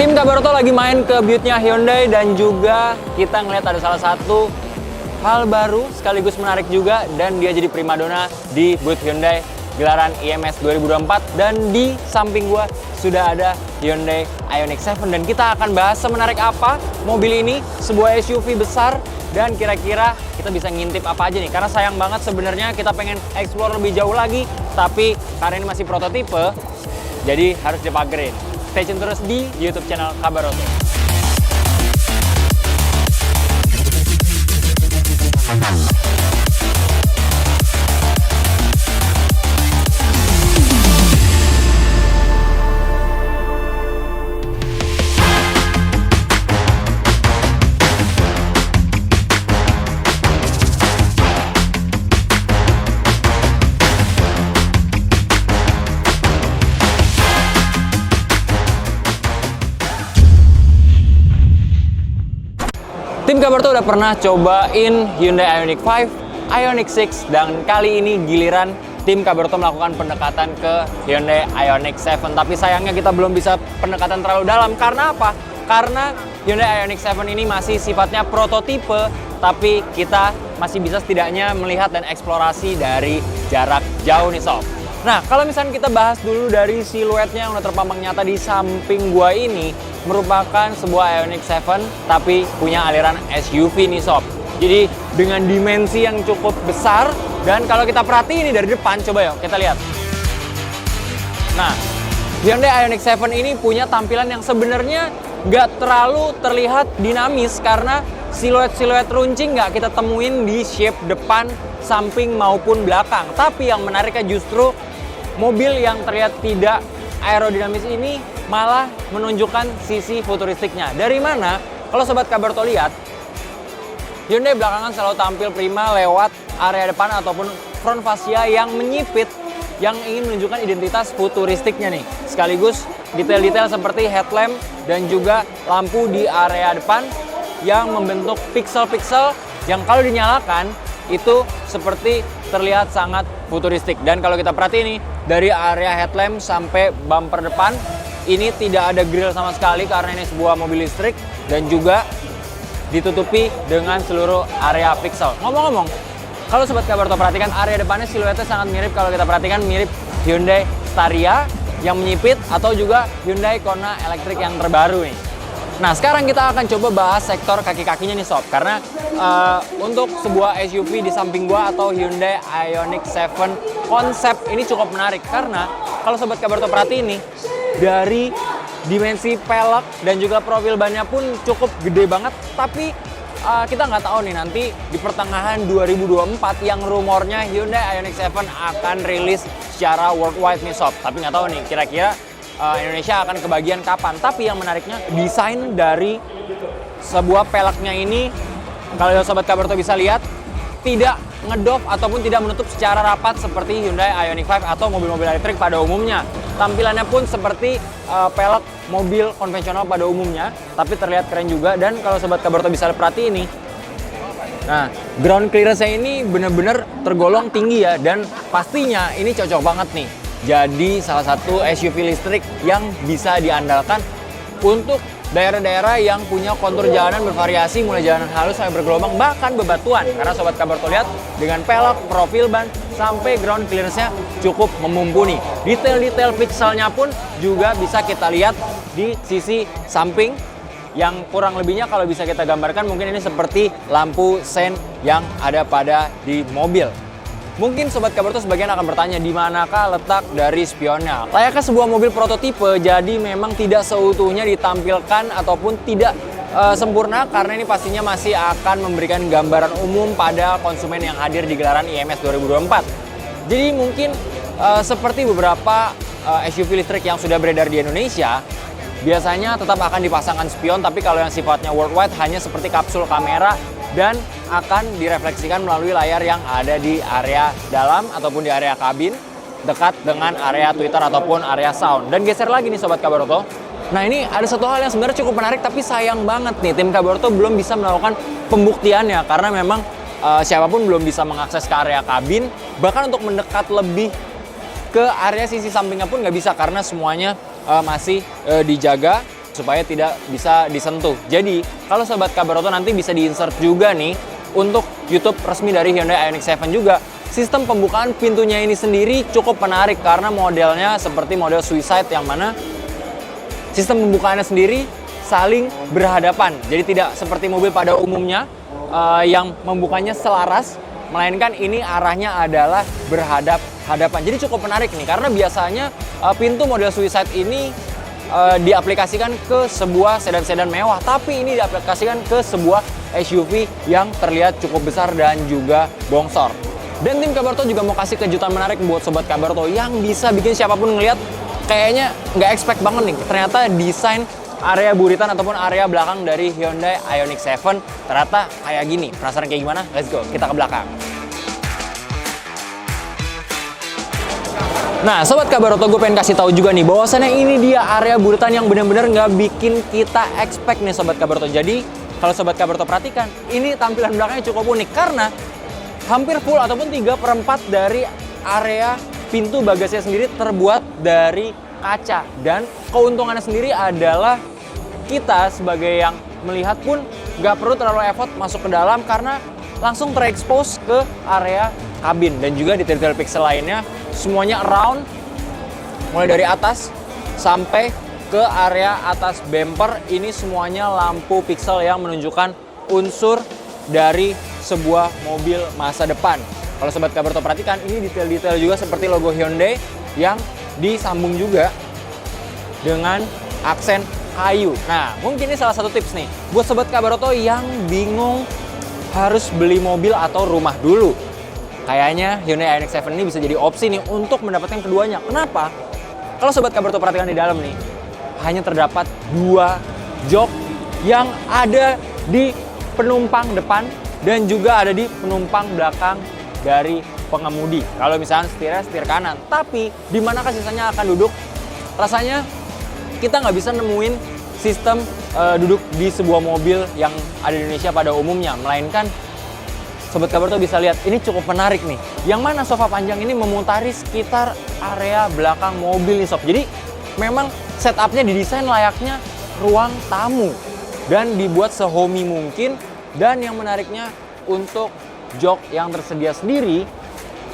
Tim Kabaroto lagi main ke booth-nya Hyundai dan juga kita ngeliat ada salah satu hal baru sekaligus menarik juga dan dia jadi primadona di booth Hyundai gelaran IMS 2024 dan di samping gua sudah ada Hyundai Ioniq 7 dan kita akan bahas semenarik apa mobil ini, sebuah SUV besar dan kira-kira kita bisa ngintip apa aja nih karena sayang banget sebenarnya kita pengen explore lebih jauh lagi tapi karena ini masih prototipe jadi harus dipagerin. Stay tune terus di YouTube channel Kabaroto. Tim Kabaroto udah pernah cobain Hyundai Ioniq 5, Ioniq 6, dan kali ini giliran tim Kabaroto melakukan pendekatan ke Hyundai Ioniq 7. Tapi sayangnya kita belum bisa pendekatan terlalu dalam. Karena apa? Karena Hyundai Ioniq 7 ini masih sifatnya prototipe, tapi kita masih bisa setidaknya melihat dan eksplorasi dari jarak jauh nih sob. Nah, kalau misalnya kita bahas dulu dari siluetnya yang udah terpampang nyata di samping gua ini, merupakan sebuah Ioniq 7 tapi punya aliran SUV nih sob. Jadi dengan dimensi yang cukup besar dan kalau kita perhatiin ini dari depan, coba yuk kita lihat. Nah, Hyundai Ioniq 7 ini punya tampilan yang sebenarnya nggak terlalu terlihat dinamis karena siluet-siluet runcing nggak kita temuin di shape depan, samping maupun belakang. Tapi yang menariknya justru mobil yang terlihat tidak aerodinamis ini malah menunjukkan sisi futuristiknya. Dari mana? Kalau Sobat Kabaroto lihat, Hyundai belakangan selalu tampil prima lewat area depan ataupun front fascia yang menyipit, yang ingin menunjukkan identitas futuristiknya nih. Sekaligus detail-detail seperti headlamp dan juga lampu di area depan yang membentuk pixel-pixel yang kalau dinyalakan itu seperti terlihat sangat futuristik. Dan kalau kita perhatiin nih, dari area headlamp sampai bumper depan ini tidak ada grill sama sekali karena ini sebuah mobil listrik dan juga ditutupi dengan seluruh area pixel. Ngomong-ngomong, kalau Sobat Kabaroto perhatikan area depannya siluetnya sangat mirip, kalau kita perhatikan mirip Hyundai Staria yang menyipit atau juga Hyundai Kona elektrik yang terbaru nih. Nah, sekarang kita akan coba bahas sektor kaki-kakinya nih sob, karena untuk sebuah SUV di samping gua atau Hyundai Ioniq 7 konsep ini cukup menarik karena kalau Sobat Kabaroto perhatiin nih, dari dimensi pelek dan juga profil bannya pun cukup gede banget, tapi kita nggak tahu nih nanti di pertengahan 2024 yang rumornya Hyundai Ioniq 7 akan rilis secara worldwide nih sob, tapi nggak tahu nih kira-kira Indonesia akan kebagian kapan. Tapi yang menariknya desain dari sebuah peleknya ini, kalau Sobat Kabaroto bisa lihat, tidak ngedop ataupun tidak menutup secara rapat seperti Hyundai Ioniq 5 atau mobil-mobil elektrik pada umumnya. Tampilannya pun seperti pelek mobil konvensional pada umumnya, tapi terlihat keren juga. Dan kalau Sobat Kabaroto bisa perhatiin ini, nah ground clearance-nya ini benar-benar tergolong tinggi ya, dan pastinya ini cocok banget nih jadi salah satu SUV listrik yang bisa diandalkan untuk daerah-daerah yang punya kontur jalanan bervariasi mulai jalanan halus sampai bergelombang bahkan bebatuan. Karena Sobat Kabaroto lihat dengan pelek, profil ban, sampai ground clearance-nya cukup memumpuni. Detail-detail pixelnya pun juga bisa kita lihat di sisi samping yang kurang lebihnya kalau bisa kita gambarkan mungkin ini seperti lampu sen yang ada pada di mobil. Mungkin Sobat Kabaroto sebagian akan bertanya di manakah letak dari spionnya. Layaknya sebuah mobil prototipe, jadi memang tidak seutuhnya ditampilkan ataupun tidak sempurna karena ini pastinya masih akan memberikan gambaran umum pada konsumen yang hadir di gelaran IMS 2024. Jadi mungkin seperti beberapa SUV listrik yang sudah beredar di Indonesia, biasanya tetap akan dipasangkan spion, tapi kalau yang sifatnya worldwide hanya seperti kapsul kamera dan akan direfleksikan melalui layar yang ada di area dalam ataupun di area kabin dekat dengan area Twitter ataupun area sound. Dan geser lagi nih Sobat Kabaroto. Nah, ini ada satu hal yang sebenarnya cukup menarik tapi sayang banget nih tim Kabaroto belum bisa melakukan pembuktiannya karena memang siapapun belum bisa mengakses ke area kabin, bahkan untuk mendekat lebih ke area sisi sampingnya pun nggak bisa karena semuanya masih dijaga supaya tidak bisa disentuh. Jadi, kalau sobat Kabaroto nanti bisa di-insert juga nih untuk YouTube resmi dari Hyundai Ioniq 7 juga. Sistem pembukaan pintunya ini sendiri cukup menarik karena modelnya seperti model Suicide yang mana sistem pembukaannya sendiri saling berhadapan. Jadi tidak seperti mobil pada umumnya yang membukanya selaras, melainkan ini arahnya adalah berhadap-hadapan. Jadi cukup menarik nih karena biasanya pintu model Suicide ini diaplikasikan ke sebuah sedan-sedan mewah, tapi ini diaplikasikan ke sebuah SUV yang terlihat cukup besar dan juga bongsor. Dan tim Kabaroto juga mau kasih kejutan menarik buat sobat Kabaroto yang bisa bikin siapapun ngelihat kayaknya nggak expect banget nih. Ternyata desain area buritan ataupun area belakang dari Hyundai Ioniq 7 ternyata kayak gini. Penasaran kayak gimana? Let's go, kita ke belakang. Nah, sobat Kabaroto, gue pengen kasih tahu juga nih bahwasannya ini dia area buritan yang benar-benar nggak bikin kita expect nih sobat Kabaroto. Jadi kalau sobat Kabaroto perhatikan, ini tampilan belakangnya cukup unik karena hampir full ataupun 3/4 dari area pintu bagasinya sendiri terbuat dari kaca. Dan keuntungannya sendiri adalah kita sebagai yang melihat pun nggak perlu terlalu effort masuk ke dalam karena langsung terekspos ke area kabin. Dan juga detail-detail pixel lainnya semuanya around, mulai dari atas sampai ke area atas bumper. Ini semuanya lampu pixel yang menunjukkan unsur dari sebuah mobil masa depan. Kalau sobat Kabaroto perhatikan, ini detail-detail juga seperti logo Hyundai yang disambung juga dengan aksen kayu. Nah, mungkin ini salah satu tips nih buat sobat Kabaroto yang bingung harus beli mobil atau rumah dulu. Kayaknya Hyundai Ioniq 7 ini bisa jadi opsi nih untuk mendapatkan keduanya. Kenapa? Kalau sobat Kabaroto perhatikan di dalam nih, hanya terdapat 2 jok yang ada di penumpang depan dan juga ada di penumpang belakang dari pengemudi. Kalau misalnya setir kanan, tapi di manakah sisanya akan duduk? Rasanya kita nggak bisa nemuin sistem duduk di sebuah mobil yang ada di Indonesia pada umumnya, melainkan sobat Kabaroto bisa lihat ini cukup menarik nih. Yang mana sofa panjang ini memutari sekitar area belakang mobil nih sob. Jadi memang setupnya didesain layaknya ruang tamu dan dibuat sehomey mungkin. Dan yang menariknya untuk jok yang tersedia sendiri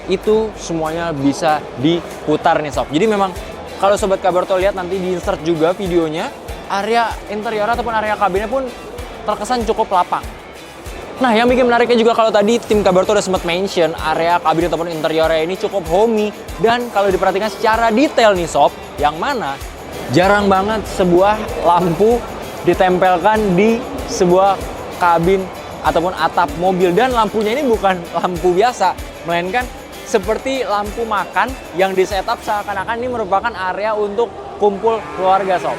itu semuanya bisa diputar nih sob. Jadi memang kalau sobat Kabaroto lihat nanti di insert juga videonya, area interior ataupun area kabinnya pun terkesan cukup lapang. Nah, yang bikin menariknya juga kalau tadi tim Kabaroto udah sempat mention area kabin ataupun interiornya ini cukup homey. Dan kalau diperhatikan secara detail nih sob, yang mana jarang banget sebuah lampu ditempelkan di sebuah kabin ataupun atap mobil. Dan lampunya ini bukan lampu biasa, melainkan seperti lampu makan yang di setup seakan-akan ini merupakan area untuk kumpul keluarga sob.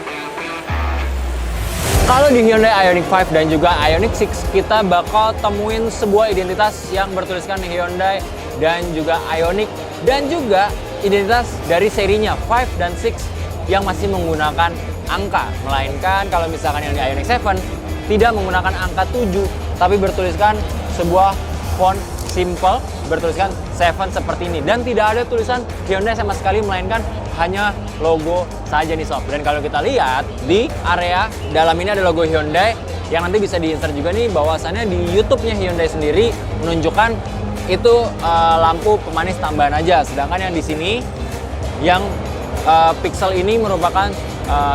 Kalau di Hyundai Ioniq 5 dan juga Ioniq 6 kita bakal temuin sebuah identitas yang bertuliskan Hyundai dan juga Ioniq, dan juga identitas dari serinya 5 dan 6 yang masih menggunakan angka. Melainkan kalau misalkan yang di Ioniq 7 tidak menggunakan angka 7, tapi bertuliskan sebuah font simple, bertuliskan 7 seperti ini. Dan tidak ada tulisan Hyundai sama sekali, melainkan hanya logo saja nih sob. Dan kalau kita lihat di area dalam ini ada logo Hyundai yang nanti bisa di-insert juga nih, bahwasannya di YouTube-nya Hyundai sendiri menunjukkan itu lampu pemanis tambahan aja. Sedangkan yang di sini yang pixel ini merupakan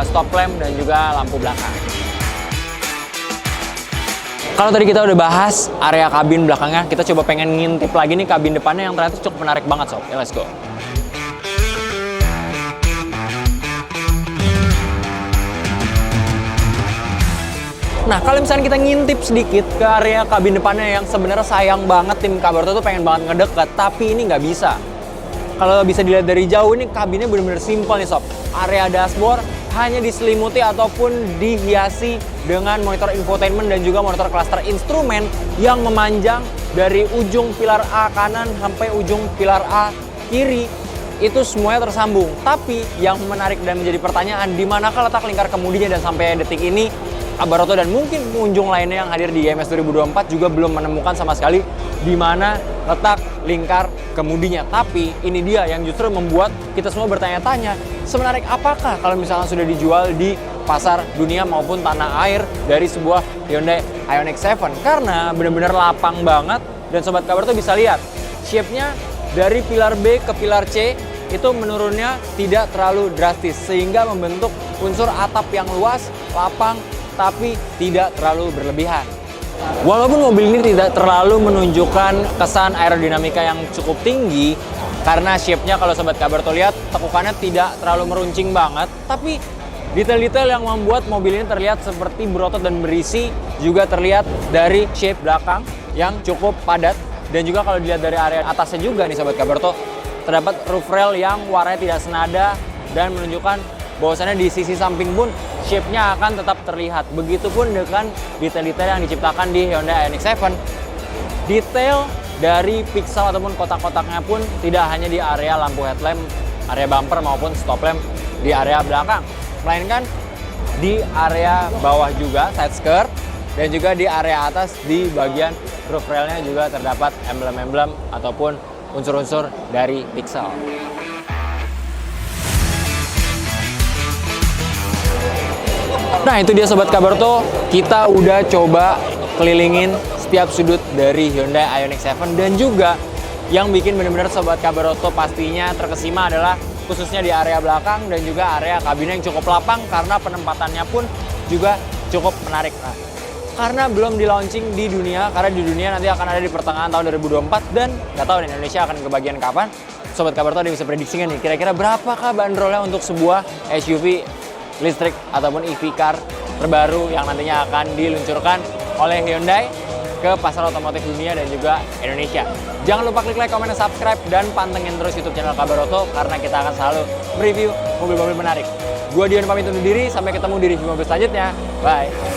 stop lamp dan juga lampu belakang. Kalau tadi kita udah bahas area kabin belakangnya, kita coba pengen ngintip lagi nih kabin depannya yang ternyata cukup menarik banget sob. Ya, let's go. Nah, kalau misalnya kita ngintip sedikit ke area kabin depannya yang sebenarnya sayang banget tim Kabaroto tuh pengen banget ngedeket, tapi ini nggak bisa. Kalau bisa dilihat dari jauh, ini kabinnya bener-bener simpel nih sob. Area dashboard hanya diselimuti ataupun dihiasi dengan monitor infotainment dan juga monitor cluster instrumen yang memanjang dari ujung pilar A kanan sampai ujung pilar A kiri. Itu semuanya tersambung. Tapi yang menarik dan menjadi pertanyaan, di manakah letak lingkar kemudinya, dan sampai detik ini Kabaroto dan mungkin pengunjung lainnya yang hadir di IMS 2024 juga belum menemukan sama sekali di mana letak lingkar kemudinya. Tapi ini dia yang justru membuat kita semua bertanya-tanya, semenarik apakah kalau misalnya sudah dijual di pasar dunia maupun tanah air dari sebuah Hyundai Ioniq 7 karena benar-benar lapang banget. Dan Sobat Kabar tuh bisa lihat shape-nya dari pilar B ke pilar C itu menurunnya tidak terlalu drastis sehingga membentuk unsur atap yang luas, lapang, tapi tidak terlalu berlebihan. Walaupun mobil ini tidak terlalu menunjukkan kesan aerodinamika yang cukup tinggi karena shape-nya kalau Sobat Kabar tuh lihat tekukannya tidak terlalu meruncing banget, tapi detail-detail yang membuat mobil ini terlihat seperti berotot dan berisi juga terlihat dari shape belakang yang cukup padat. Dan juga kalau dilihat dari area atasnya juga nih Sobat Kabar tuh terdapat roof rail yang warnanya tidak senada dan menunjukkan bahwasannya di sisi samping pun shape-nya akan tetap terlihat. Begitupun dengan detail-detail yang diciptakan di Hyundai Ioniq 7. Detail dari pixel ataupun kotak-kotaknya pun tidak hanya di area lampu headlamp, area bumper maupun stop lamp di area belakang, melainkan di area bawah juga, side skirt, dan juga di area atas di bagian roof railnya juga terdapat emblem-emblem ataupun unsur-unsur dari pixel. Nah itu dia Sobat Kabarto, kita udah coba kelilingin setiap sudut dari Hyundai Ioniq 7 dan juga yang bikin benar-benar Sobat Kabarto pastinya terkesima adalah khususnya di area belakang dan juga area kabinnya yang cukup lapang karena penempatannya pun juga cukup menarik. Nah, karena belum di launching di dunia, karena di dunia nanti akan ada di pertengahan tahun 2024 dan nggak tahu di Indonesia akan kebagian kapan. Sobat Kabarto ada yang bisa prediksikan nih kira-kira berapakah bandrolnya untuk sebuah SUV listrik ataupun EV car terbaru yang nantinya akan diluncurkan oleh Hyundai ke pasar otomotif dunia dan juga Indonesia. Jangan lupa klik like, komen, dan subscribe dan pantengin terus YouTube channel Kabaroto karena kita akan selalu mereview mobil-mobil menarik. Gua Dion pamit undur diri, sampai ketemu di review mobil selanjutnya. Bye.